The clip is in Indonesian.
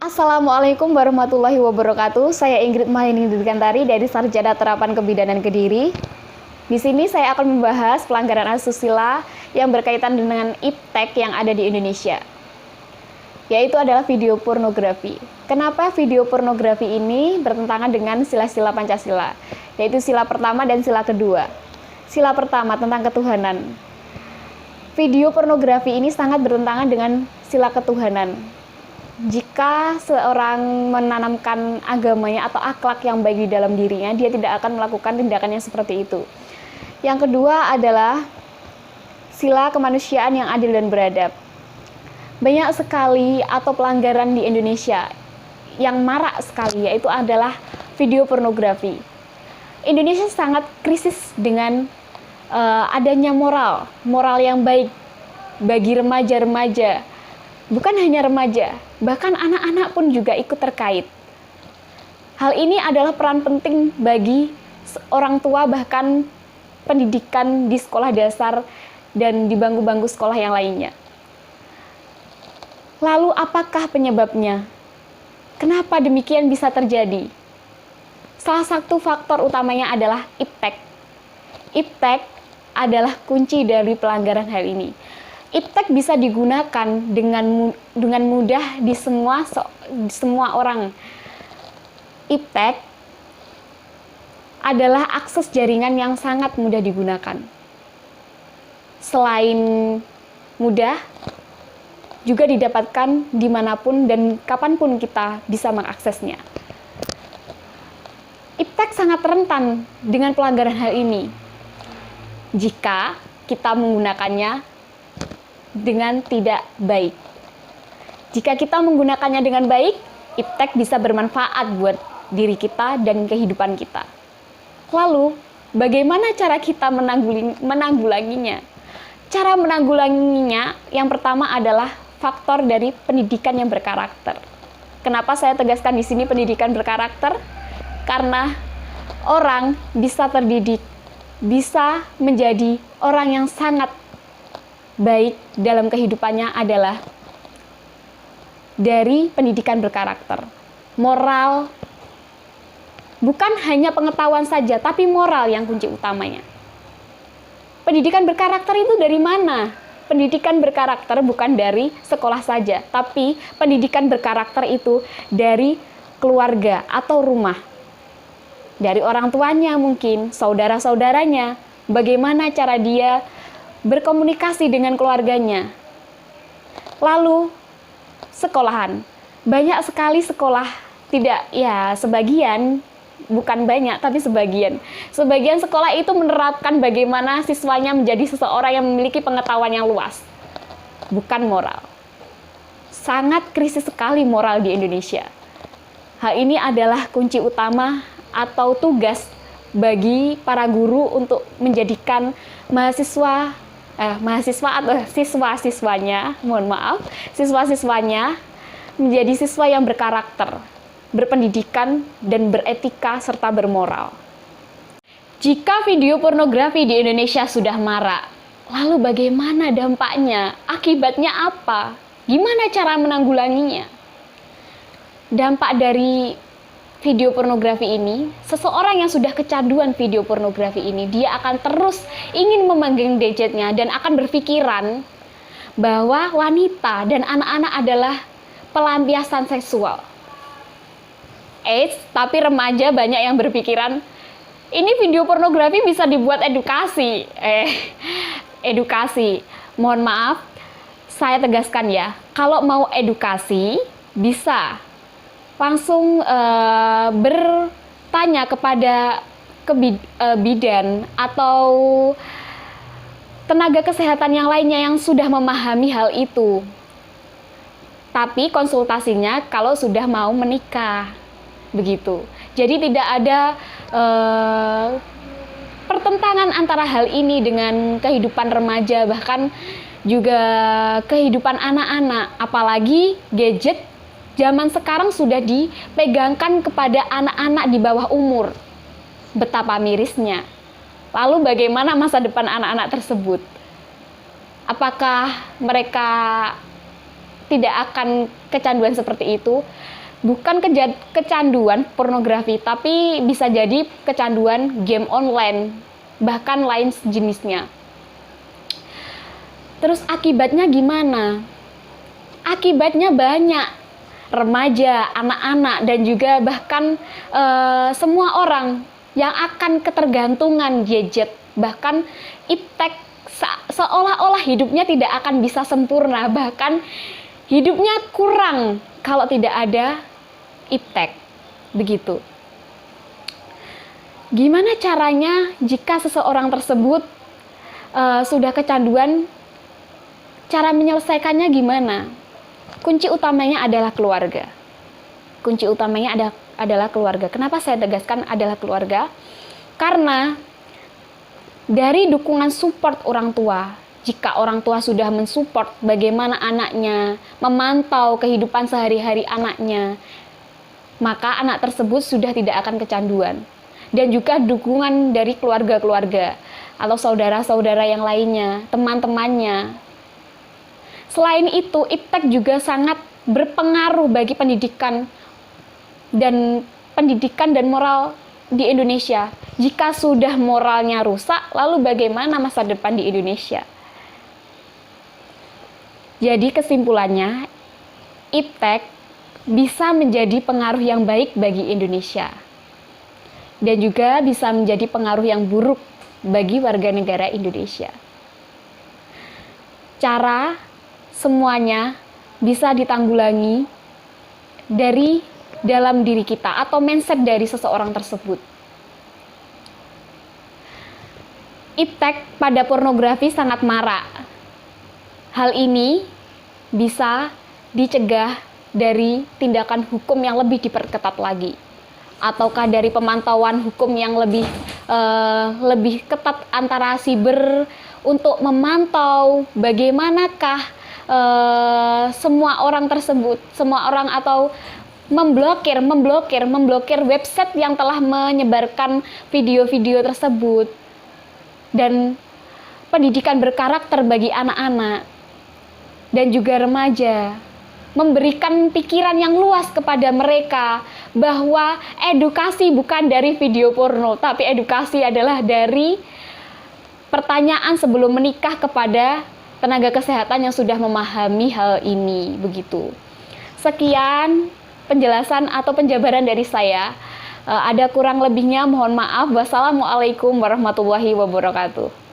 Assalamualaikum warahmatullahi wabarakatuh. Saya Ingrid Mahyani Dikantari dari Sarjana Terapan Kebidanan Kediri. Di sini saya akan membahas pelanggaran asusila yang berkaitan dengan iptek yang ada di Indonesia, yaitu adalah video pornografi. Kenapa video pornografi ini bertentangan dengan sila-sila Pancasila, yaitu sila pertama dan sila kedua. Sila pertama tentang ketuhanan. Video pornografi ini sangat bertentangan dengan sila ketuhanan. Jika seorang menanamkan agamanya atau akhlak yang baik di dalam dirinya, dia tidak akan melakukan tindakan yang seperti itu. Yang kedua adalah sila kemanusiaan yang adil dan beradab. Banyak sekali atau pelanggaran di Indonesia yang marak sekali, yaitu adalah video pornografi. Indonesia sangat krisis dengan adanya moral yang baik bagi remaja-remaja. Bukan hanya remaja, bahkan anak-anak pun juga ikut terkait. Hal ini adalah peran penting bagi orang tua, bahkan pendidikan di sekolah dasar dan di bangku-bangku sekolah yang lainnya. Lalu apakah penyebabnya? Kenapa demikian bisa terjadi? Salah satu faktor utamanya adalah iptek. Iptek adalah kunci dari pelanggaran hal ini. Iptek bisa digunakan dengan mudah di semua orang. Iptek adalah akses jaringan yang sangat mudah digunakan. Selain mudah, juga didapatkan dimanapun dan kapanpun kita bisa mengaksesnya. Iptek sangat rentan dengan pelanggaran hal ini jika kita menggunakannya dengan tidak baik. Jika kita menggunakannya dengan baik, iptek bisa bermanfaat buat diri kita dan kehidupan kita. Lalu, bagaimana cara kita menanggulanginya? Cara menanggulanginya yang pertama adalah faktor dari pendidikan yang berkarakter. Kenapa saya tegaskan di sini pendidikan berkarakter? Karena orang bisa terdidik, bisa menjadi orang yang sangat baik dalam kehidupannya adalah dari pendidikan berkarakter. Moral, bukan hanya pengetahuan saja, tapi moral yang kunci utamanya. Pendidikan berkarakter itu dari mana? Pendidikan berkarakter bukan dari sekolah saja, tapi pendidikan berkarakter itu dari keluarga atau rumah. Dari orang tuanya mungkin, saudara-saudaranya, bagaimana cara dia berkomunikasi dengan keluarganya. Lalu, sekolahan. Banyak sekali sekolah, sebagian, bukan banyak, tapi sebagian. Sebagian sekolah itu menerapkan bagaimana siswanya menjadi seseorang yang memiliki pengetahuan yang luas. Bukan moral. Sangat krisis sekali moral di Indonesia. Hal ini adalah kunci utama atau tugas bagi para guru untuk menjadikan mahasiswa atau siswa-siswanya menjadi siswa yang berkarakter, berpendidikan, dan beretika serta bermoral. Jika video pornografi di Indonesia sudah marak, lalu bagaimana dampaknya? Akibatnya apa? Gimana cara menanggulanginya? Dampak dari video pornografi ini, seseorang yang sudah kecanduan video pornografi ini, dia akan terus ingin memegang gadgetnya dan akan berpikiran bahwa wanita dan anak-anak adalah pelampiasan seksual. Tapi remaja banyak yang berpikiran, ini video pornografi bisa dibuat edukasi. Edukasi. Mohon maaf, saya tegaskan ya, kalau mau edukasi, bisa langsung bertanya kepada bidan atau tenaga kesehatan yang lainnya yang sudah memahami hal itu. Tapi konsultasinya kalau sudah mau menikah, begitu. Jadi tidak ada pertentangan antara hal ini dengan kehidupan remaja, bahkan juga kehidupan anak-anak. Apalagi gadget zaman sekarang sudah dipegangkan kepada anak-anak di bawah umur. Betapa mirisnya. Lalu bagaimana masa depan anak-anak tersebut? Apakah mereka tidak akan kecanduan seperti itu. Bukan kecanduan pornografi, tapi bisa jadi kecanduan game online, bahkan lain jenisnya. Terus akibatnya gimana? Akibatnya banyak. Remaja, anak-anak, dan juga bahkan semua orang yang akan ketergantungan gadget. Bahkan iptek seolah-olah hidupnya tidak akan bisa sempurna, bahkan hidupnya kurang kalau tidak ada iptek. Begitu. Gimana caranya jika seseorang tersebut sudah kecanduan? Cara menyelesaikannya gimana? Kunci utamanya adalah keluarga. Kunci utamanya adalah keluarga. Kenapa saya tegaskan adalah keluarga? Karena dari dukungan support orang tua, jika orang tua sudah mensupport bagaimana anaknya, memantau kehidupan sehari-hari anaknya, maka anak tersebut sudah tidak akan kecanduan. Dan juga dukungan dari keluarga-keluarga atau saudara-saudara yang lainnya, teman-temannya. Selain itu, iptek juga sangat berpengaruh bagi pendidikan dan moral di Indonesia. Jika sudah moralnya rusak, lalu bagaimana masa depan di Indonesia? Jadi kesimpulannya, iptek bisa menjadi pengaruh yang baik bagi Indonesia. Dan juga bisa menjadi pengaruh yang buruk bagi warga negara Indonesia. Cara semuanya bisa ditanggulangi dari dalam diri kita atau mindset dari seseorang tersebut. Iptek pada pornografi sangat marak. Hal ini bisa dicegah dari tindakan hukum yang lebih diperketat lagi, ataukah dari pemantauan hukum yang lebih ketat antara siber untuk memantau bagaimanakah semua orang tersebut, semua orang atau memblokir website yang telah menyebarkan video-video tersebut, dan pendidikan berkarakter bagi anak-anak dan juga remaja, memberikan pikiran yang luas kepada mereka bahwa edukasi bukan dari video porno, tapi edukasi adalah dari pertanyaan sebelum menikah kepada tenaga kesehatan yang sudah memahami hal ini. Begitu. Sekian penjelasan atau penjabaran dari saya. Ada kurang lebihnya mohon maaf. Wassalamualaikum warahmatullahi wabarakatuh.